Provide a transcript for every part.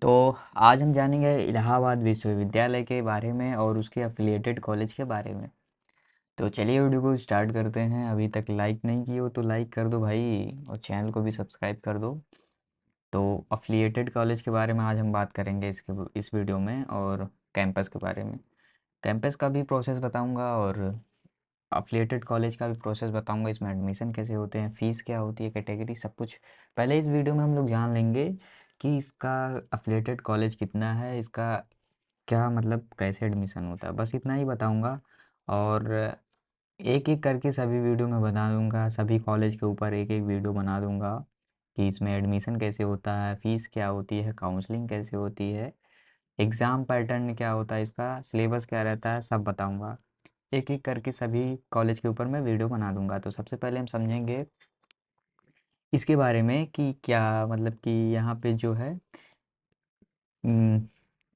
तो आज हम जानेंगे इलाहाबाद विश्वविद्यालय के बारे में और उसके एफिलिएटेड कॉलेज के बारे में। तो चलिए वीडियो को स्टार्ट करते हैं। अभी तक लाइक नहीं किए हो तो लाइक कर दो भाई, और चैनल को भी सब्सक्राइब कर दो। तो एफिलिएटेड कॉलेज के बारे में आज हम बात करेंगे इस वीडियो में, और कैंपस के बारे में। कैंपस का भी प्रोसेस बताऊंगा और एफिलिएटेड कॉलेज का भी प्रोसेस बताऊंगा। इसमें एडमिशन कैसे होते हैं, फ़ीस क्या होती है, कैटेगरी, सब कुछ पहले इस वीडियो में हम लोग जान लेंगे कि इसका एफिलिएटेड कॉलेज कितना है, इसका क्या मतलब कैसे एडमिशन होता है, बस इतना ही बताऊंगा। और एक एक करके सभी वीडियो में बता दूंगा, सभी कॉलेज के ऊपर एक एक वीडियो बना दूंगा कि इसमें एडमिशन कैसे होता है, फ़ीस क्या होती है, काउंसलिंग कैसे होती है, एग्ज़ाम पैटर्न क्या होता है, इसका सिलेबस क्या रहता है, सब बताऊंगा। एक एक करके सभी कॉलेज के ऊपर मैं वीडियो बना दूंगा। तो सबसे पहले हम समझेंगे इसके बारे में कि क्या मतलब कि यहाँ पे जो है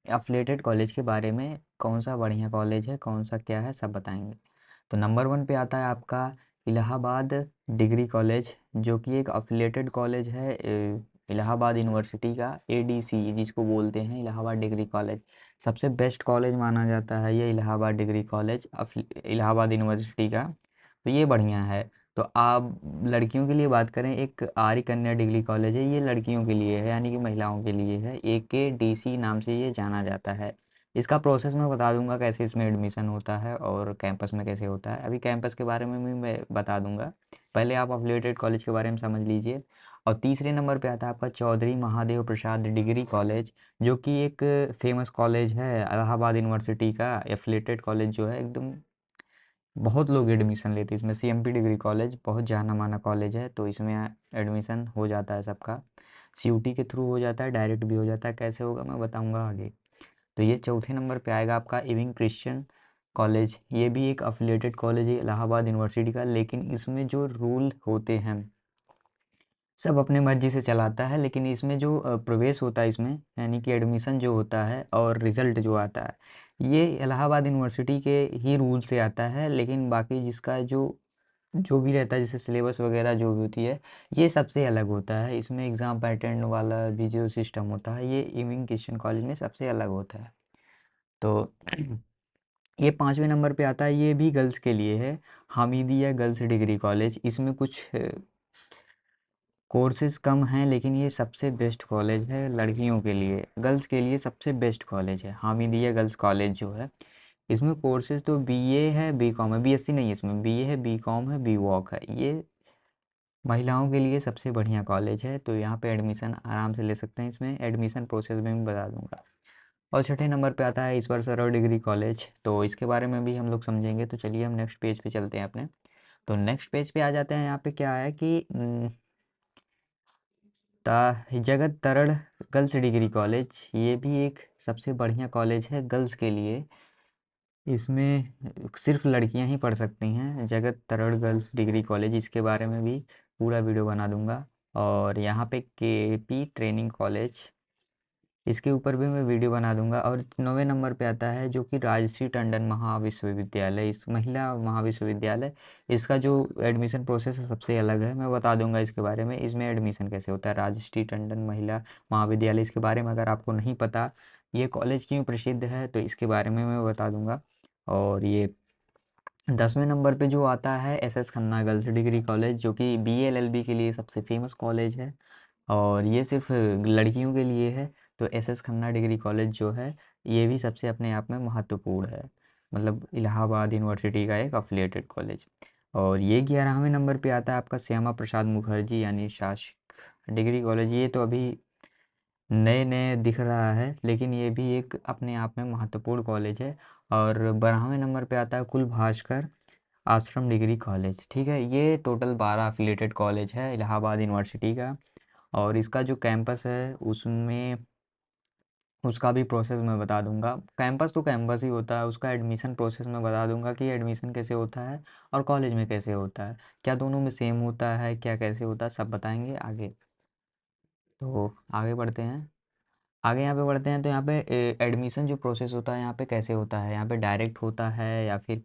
एफिलिएटेड कॉलेज के बारे में, कौन सा बढ़िया कॉलेज है, कौन सा क्या है, सब बताएंगे। तो नंबर वन पे आता है आपका इलाहाबाद डिग्री कॉलेज, जो कि एक एफिलिएटेड कॉलेज है इलाहाबाद यूनिवर्सिटी का, एडीसी जिसको बोलते हैं, इलाहाबाद डिग्री कॉलेज। सबसे बेस्ट कॉलेज माना जाता है ये Allahabad degree college Allahabad university का। तो ये बढ़िया है। तो आप लड़कियों के लिए बात करें, एक आर्य कन्या डिग्री कॉलेज है, ये लड़कियों के लिए है, यानी कि महिलाओं के लिए है। AKDC नाम से ये जाना जाता है। इसका प्रोसेस मैं बता दूंगा कैसे इसमें एडमिशन होता है और कैंपस में कैसे होता है। अभी कैंपस के बारे में भी मैं बता दूंगा, पहले आप एफिलिएटेड कॉलेज के बारे में समझ लीजिए। और तीसरे नंबर पे आता है आपका चौधरी महादेव प्रसाद डिग्री कॉलेज, जो कि एक फेमस कॉलेज है इलाहाबाद यूनिवर्सिटी का। एफिलिएटेड कॉलेज जो है एकदम बहुत लोग एडमिशन लेते हैं इसमें। CMP डिग्री कॉलेज बहुत जाना माना कॉलेज है, तो इसमें एडमिशन हो जाता है सबका। CUT के थ्रू हो जाता है, डायरेक्ट भी हो जाता है, कैसे होगा मैं बताऊंगा आगे। तो ये चौथे नंबर पे आएगा आपका इविंग क्रिश्चियन कॉलेज। ये भी एक अफिलिएटेड कॉलेज है इलाहाबाद यूनिवर्सिटी का, लेकिन इसमें जो रूल होते हैं सब अपने मर्जी से चलाता है। लेकिन इसमें जो प्रवेश होता है इसमें, यानी कि एडमिशन जो होता है और रिज़ल्ट जो आता है, ये इलाहाबाद यूनिवर्सिटी के ही रूल से आता है। लेकिन बाकी जिसका जो जो भी रहता है, जैसे सिलेबस वगैरह जो भी होती है, ये सबसे अलग होता है। इसमें एग्ज़ाम पैटर्न वाला भी जो सिस्टम होता है, ये इविंग क्रिश्चियन कॉलेज में सबसे अलग होता है। तो ये पाँचवें नंबर पे आता है, ये भी गर्ल्स के लिए है, हामिदिया गर्ल्स डिग्री कॉलेज। इसमें कुछ कोर्सेज कम हैं, लेकिन ये सबसे बेस्ट कॉलेज है लड़कियों के लिए, गर्ल्स के लिए सबसे बेस्ट कॉलेज है हामिदिया गर्ल्स कॉलेज जो है। इसमें कोर्सेज तो BA है, BCom है, BSc नहीं है, इसमें BA है, BCom है, BWOC है। ये महिलाओं के लिए सबसे बढ़िया कॉलेज है, तो यहाँ पे एडमिशन आराम से ले सकते हैं। इसमें एडमिशन प्रोसेस में भी बता दूंगा। और छठे नंबर पे आता है ईश्वर सरोवर डिग्री कॉलेज, तो इसके बारे में भी हम लोग समझेंगे। तो चलिए हम नेक्स्ट पेज पे चलते हैं अपने। तो नेक्स्ट पेज पे आ जाते हैं। यहाँ पे क्या है कि जगत तरड़ गर्ल्स डिग्री कॉलेज, ये भी एक सबसे बढ़िया कॉलेज है गर्ल्स के लिए। इसमें सिर्फ लड़कियां ही पढ़ सकती हैं, जगत तरड़ गर्ल्स डिग्री कॉलेज, इसके बारे में भी पूरा वीडियो बना दूंगा। और यहाँ पे KP ट्रेनिंग कॉलेज, इसके ऊपर भी मैं वीडियो बना दूंगा। और 9वें नंबर पे आता है जो कि राजश्री टंडन महाविश्वविद्यालय, इस महिला महाविश्वविद्यालय। इसका जो एडमिशन प्रोसेस है सबसे अलग है, मैं बता दूंगा इसके बारे में। इसमें एडमिशन कैसे होता है, राजश्री टंडन महिला महाविद्यालय, इसके बारे में अगर आपको नहीं पता ये कॉलेज क्यों प्रसिद्ध है, तो इसके बारे में मैं बता दूंगा। और ये 10वें नंबर पे जो आता है SS Khanna girls degree college, जो कि BA LLB के लिए सबसे फेमस कॉलेज है, और ये सिर्फ लड़कियों के लिए है। तो SS खन्ना डिग्री कॉलेज जो है, ये भी सबसे अपने आप में महत्वपूर्ण है, मतलब इलाहाबाद यूनिवर्सिटी का एक अफिलिएटेड कॉलेज। और ये 11वें नंबर पे आता है आपका श्यामा प्रसाद मुखर्जी यानी शासक डिग्री कॉलेज। ये तो अभी नए नए दिख रहा है, लेकिन ये भी एक अपने आप में महत्वपूर्ण कॉलेज है। और 12वें नंबर पे आता है कुल भास्कर आश्रम डिग्री कॉलेज। ठीक है, ये टोटल 12 अफिलिएटेड कॉलेज है इलाहाबाद यूनिवर्सिटी का। और इसका जो कैंपस है उसमें उसका भी प्रोसेस मैं बता दूंगा। कैंपस तो कैंपस ही होता है, उसका एडमिशन प्रोसेस मैं बता दूंगा कि एडमिशन कैसे होता है और कॉलेज में कैसे होता है, क्या दोनों में सेम होता है, क्या कैसे होता है, सब बताएंगे आगे। तो आगे बढ़ते हैं। आगे यहाँ पे बढ़ते हैं, तो यहाँ पे एडमिशन जो प्रोसेस होता है यहाँ पे कैसे होता है, यहाँ पे डायरेक्ट होता है या फिर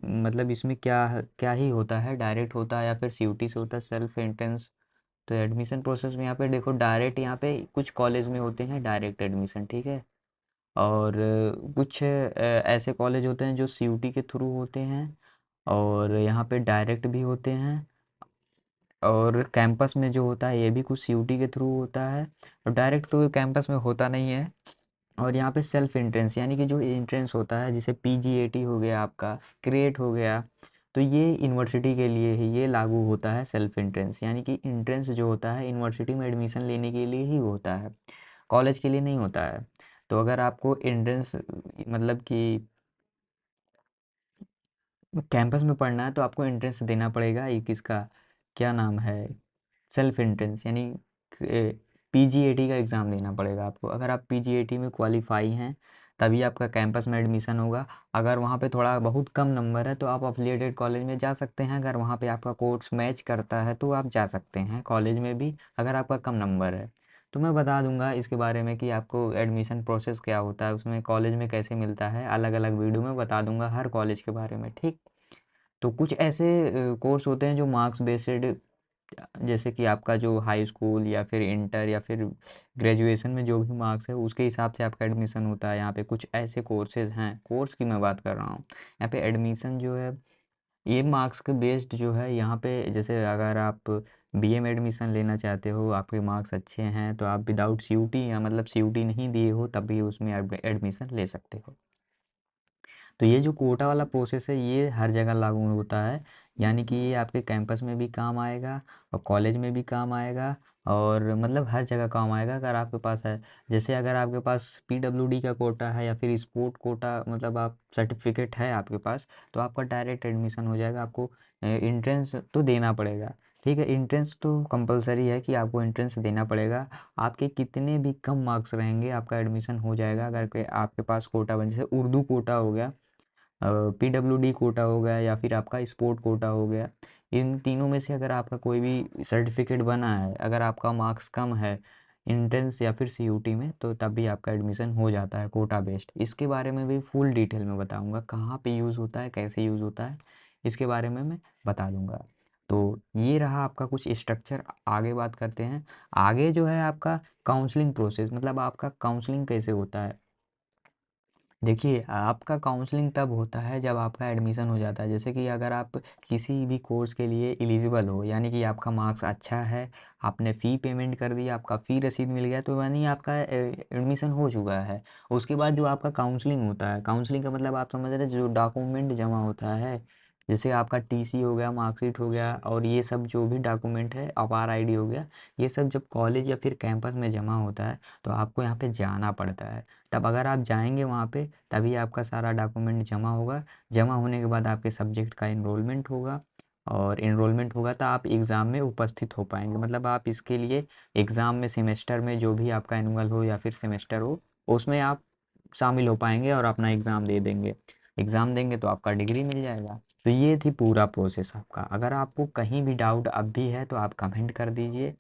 मतलब इसमें क्या क्या ही होता है, डायरेक्ट होता है या फिर CUT से होता है, सेल्फ एंट्रेंस। तो एडमिशन प्रोसेस में यहाँ पे देखो डायरेक्ट, यहाँ पे कुछ कॉलेज में होते हैं डायरेक्ट एडमिशन, ठीक है। और कुछ ऐसे कॉलेज होते हैं जो सीयूटी के थ्रू होते हैं, और यहाँ पे डायरेक्ट भी होते हैं। और कैंपस में जो होता है ये भी कुछ सीयूटी के थ्रू होता है, और डायरेक्ट तो कैंपस में होता नहीं है। और यहाँ पे सेल्फ एंट्रेंस, यानी कि जो एंट्रेंस होता है, जैसे पीजीएटी हो गया आपका, क्रिएट हो गया, तो ये यूनिवर्सिटी के लिए ही ये लागू होता है सेल्फ एंट्रेंस। यानी कि एंट्रेंस जो होता है यूनिवर्सिटी में एडमिशन लेने के लिए ही होता है, कॉलेज के लिए नहीं होता है। तो अगर आपको एंट्रेंस मतलब कि कैंपस में पढ़ना है तो आपको एंट्रेंस देना पड़ेगा, एक इसका क्या नाम है, सेल्फ एंट्रेंस, यानी पीजीएटी का एग्ज़ाम देना पड़ेगा आपको। अगर आप पीजीएटी में क्वालिफाई हैं तभी आपका कैंपस में एडमिशन होगा। अगर वहाँ पे थोड़ा बहुत कम नंबर है तो आप अफिलिएटेड कॉलेज में जा सकते हैं, अगर वहाँ पे आपका कोर्स मैच करता है तो आप जा सकते हैं कॉलेज में भी, अगर आपका कम नंबर है। तो मैं बता दूंगा इसके बारे में कि आपको एडमिशन प्रोसेस क्या होता है, उसमें कॉलेज में कैसे मिलता है, अलग अलग वीडियो में बता दूंगा हर कॉलेज के बारे में, ठीक। तो कुछ ऐसे कोर्स होते हैं जो मार्क्स बेस्ड, जैसे कि आपका जो हाई स्कूल या फिर इंटर या फिर ग्रेजुएशन में जो भी मार्क्स है उसके हिसाब से आपका एडमिशन होता है। यहाँ पे कुछ ऐसे कोर्सेज हैं, कोर्स की मैं बात कर रहा हूँ। यहाँ पे एडमिशन जो है ये मार्क्स के बेस्ड जो है, यहाँ पे जैसे अगर आप बीए में एडमिशन लेना चाहते हो, आपके मार्क्स अच्छे हैं, तो आप विदाउट सीयूटी या मतलब सीयूटी नहीं दिए हो तब भी उसमें एडमिशन ले सकते हो। तो ये जो कोटा वाला प्रोसेस है ये हर जगह लागू होता है, यानी कि ये आपके कैंपस में भी काम आएगा और कॉलेज में भी काम आएगा, और मतलब हर जगह काम आएगा अगर आपके पास है। जैसे अगर आपके पास पीडब्ल्यूडी का कोटा है या फिर स्पोर्ट कोटा, मतलब आप सर्टिफिकेट है आपके पास, तो आपका डायरेक्ट एडमिशन हो जाएगा। आपको इंट्रेंस तो देना पड़ेगा, ठीक है। इंट्रेंस तो कंपलसरी है कि आपको इंट्रेंस देना पड़ेगा। आपके कितने भी कम मार्क्स रहेंगे आपका एडमिशन हो जाएगा, अगर आपके पास कोटा बन, जैसे उर्दू कोटा हो गया, पीडब्ल्यूडी कोटा हो गया, या फिर आपका स्पोर्ट कोटा हो गया। इन तीनों में से अगर आपका कोई भी सर्टिफिकेट बना है, अगर आपका मार्क्स कम है इंट्रेंस या फिर सीयूटी में, तो तब भी आपका एडमिशन हो जाता है कोटा बेस्ड। इसके बारे में भी फुल डिटेल में बताऊंगा, कहाँ पे यूज़ होता है, कैसे यूज़ होता है, इसके बारे में मैं बता दूंगा। तो ये रहा आपका कुछ स्ट्रक्चर। आगे बात करते हैं। आगे जो है आपका काउंसलिंग प्रोसेस, मतलब आपका काउंसलिंग कैसे होता है। देखिए, आपका काउंसलिंग तब होता है जब आपका एडमिशन हो जाता है। जैसे कि अगर आप किसी भी कोर्स के लिए एलिजिबल हो, यानी कि आपका मार्क्स अच्छा है, आपने फ़ी पेमेंट कर दी, आपका फ़ी रसीद मिल गया, तो यानी आपका एडमिशन हो चुका है। उसके बाद जो आपका काउंसलिंग होता है, काउंसलिंग का मतलब आप समझ रहे हैं, जो डॉक्यूमेंट जमा होता है, जैसे आपका टीसी हो गया, मार्कशीट हो गया, और ये सब जो भी डॉक्यूमेंट है, आधार आईडी हो गया, ये सब जब कॉलेज या फिर कैंपस में जमा होता है तो आपको यहाँ पे जाना पड़ता है। तब अगर आप जाएंगे वहाँ पे तभी आपका सारा डॉक्यूमेंट जमा होगा। जमा होने के बाद आपके सब्जेक्ट का इनरोलमेंट होगा, और इनरोलमेंट होगा तो आप एग्ज़ाम में उपस्थित हो पाएंगे। मतलब आप इसके लिए एग्ज़ाम में, सेमेस्टर में जो भी आपका एनुअल हो या फिर सेमेस्टर हो, उसमें आप शामिल हो पाएंगे और अपना एग्ज़ाम दे देंगे। एग्ज़ाम देंगे तो आपका डिग्री मिल जाएगा। तो ये थी पूरा प्रोसेस आपका। अगर आपको कहीं भी डाउट अब भी है तो आप कमेंट कर दीजिए।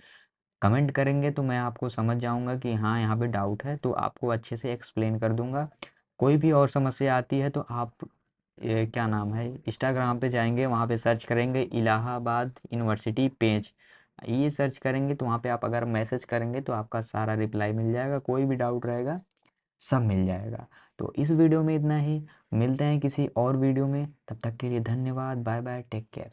कमेंट करेंगे तो मैं आपको समझ जाऊंगा कि हाँ यहाँ पे डाउट है, तो आपको अच्छे से एक्सप्लेन कर दूंगा। कोई भी और समस्या आती है तो आप क्या नाम है, इंस्टाग्राम पे जाएंगे, वहाँ पे सर्च करेंगे इलाहाबाद यूनिवर्सिटी पेज, ये सर्च करेंगे तो वहाँ पे आप अगर मैसेज करेंगे तो आपका सारा रिप्लाई मिल जाएगा, कोई भी डाउट रहेगा सब मिल जाएगा। तो इस वीडियो में इतना ही, मिलते हैं किसी और वीडियो में, तब तक के लिए धन्यवाद, बाय बाय, टेक केयर।